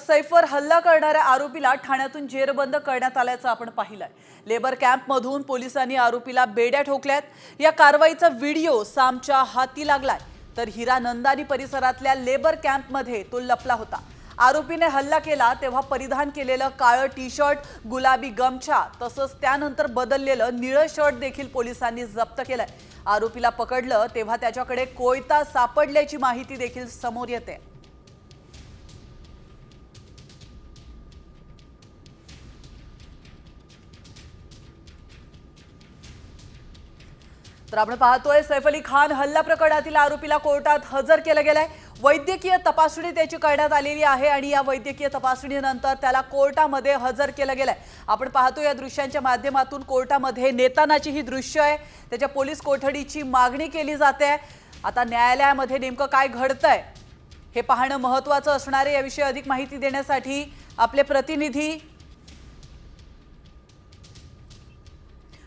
सैफवर हल्ला करणाऱ्या आरोपीला ठाण्यातून जेरबंद करण्यात आल्याचं आपण पाहिलंय। लेबर कॅम्पमधून पोलिसांनी आरोपीला बेड्या ठोकल्यात। या कारवाईचा व्हिडिओ सामच्या हाती लागलाय, तर हिरानंदानी परिसरातल्या लेबर कॅम्पमध्ये तो लपला होता। आरोपीने हल्ला केला तेव्हा परिधान केलेलं काळं टी-शर्ट, गुलाबी गमछा तसंच त्यानंतर बदललेलं निळं शर्ट देखील पोलिसांनी जप्त केलंय। आरोपीला पकडलं तेव्हा त्याच्याकडे कोयता सापडल्याची माहिती देखील समोर येते। तर आपण पाहतोय सैफ अली खान हल्ला प्रकरणातील आरोपीला कोर्टात हजर केलं गेलंय। वैद्यकीय तपासणी त्याची करण्यात आलेली आहे आणि या वैद्यकीय तपासणीनंतर त्याला कोर्टामध्ये हजर केलं गेलंय। आपण पाहतोय या दृश्यांच्या माध्यमातून कोर्टामध्ये नेतानाची ही दृश्य आहे। त्याच्या पोलीस कोठडीची मागणी केली जाते। आता न्यायालयामध्ये नेमकं काय घडतंय हे पाहणं महत्त्वाचं असणार आहे। याविषयी अधिक माहिती देण्यासाठी आपले प्रतिनिधी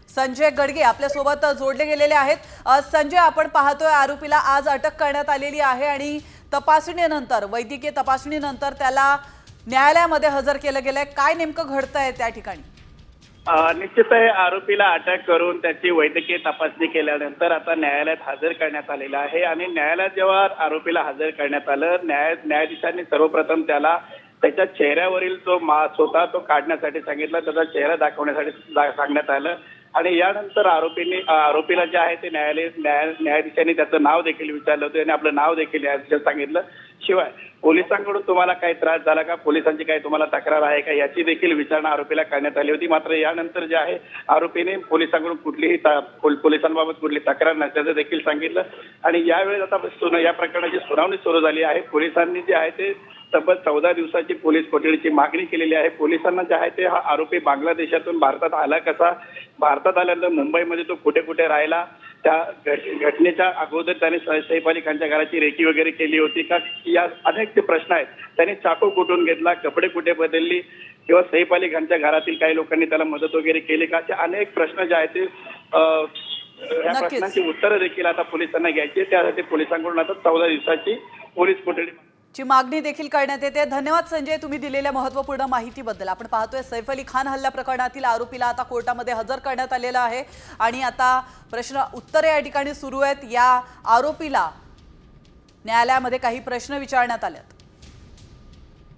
संजय गडगे आपल्या सोबत जोडले गेलेले आहेत। संजय, आपण पाहतोय आरोपीला आज अटक करण्यात आलेली आहे आणि तपासणीनंतर वैद्यकीय तपासणीनंतर त्याला न्यायालयामध्ये हजर केलं गेलंय। काय नेमकं घडतंय त्या ठिकाणी? निश्चित आहे, आरोपीला अटक करून त्याची वैद्यकीय तपासणी केल्यानंतर आता न्यायालयात हजर करण्यात आलेलं आहे आणि न्यायालयात जेव्हा आरोपीला हजर करण्यात आलं, न्यायाधीशांनी सर्वप्रथम त्याला त्याच्या चेहऱ्यावरील जो मास्क होता तो काढण्यासाठी सांगितलं, त्याचा चेहरा दाखवण्यासाठी सांगण्यात आलं आणि यानंतर आरोपीला जे आहे ते न्यायाधीशांनी त्याचं नाव देखील विचारलं होतं आणि आपलं नाव देखील न्यायाधीशांनी सांगितलं। शिवाय पोलिसांकडून तुम्हाला काही त्रास झाला का, पोलिसांची काही तुम्हाला तक्रार आहे का, याची देखील विचारणा आरोपीला करण्यात आली होती। मात्र यानंतर जे आहे आरोपीने पोलिसांकडून पोलिसांबाबत कुठली तक्रार नसल्याचं देखील सांगितलं आणि यावेळेस आता या प्रकरणाची सुनावणी सुरू झाली आहे। पोलिसांनी जे आहे ते तब्बल 14 दिवसाची पोलीस कोठडीची मागणी केलेली आहे। पोलिसांना जे आहे ते हा आरोपी बांगलादेशातून भारतात आला कसा, भारतात आल्यानंतर मुंबईमध्ये तो कुठे कुठे राहिला, त्या घटनेच्या अगोदर त्याने सैफ अली खानच्या घराची रेकी वगैरे केली होती का, या अनेक जे प्रश्न आहेत। त्याने चाकू कुठून घेतला, कपडे कुठे बदलली किंवा सैफ अली खानच्या घरातील काही लोकांनी त्याला मदत वगैरे केली का, असे अनेक प्रश्न जे आहेत ते या प्रश्नांची उत्तरं देखील आता पोलिसांना घ्यायची। त्यासाठी पोलिसांकडून आता 14 दिवसाची पोलीस कोठडी ची मागणी देखील करण्यात येते। धन्यवाद संजय, तुम्ही दिलेल्या महत्त्वपूर्ण माहितीबद्दल। आपण पाहतोय सैफ अली खान हल्ला प्रकरणातील आरोपीला आता कोर्टामध्ये हजर करण्यात आलेला आहे आणि आता प्रश्न उत्तरे या ठिकाणी सुरू आहेत। या आरोपीला न्यायालयामध्ये काही प्रश्न विचारण्यात आलेत।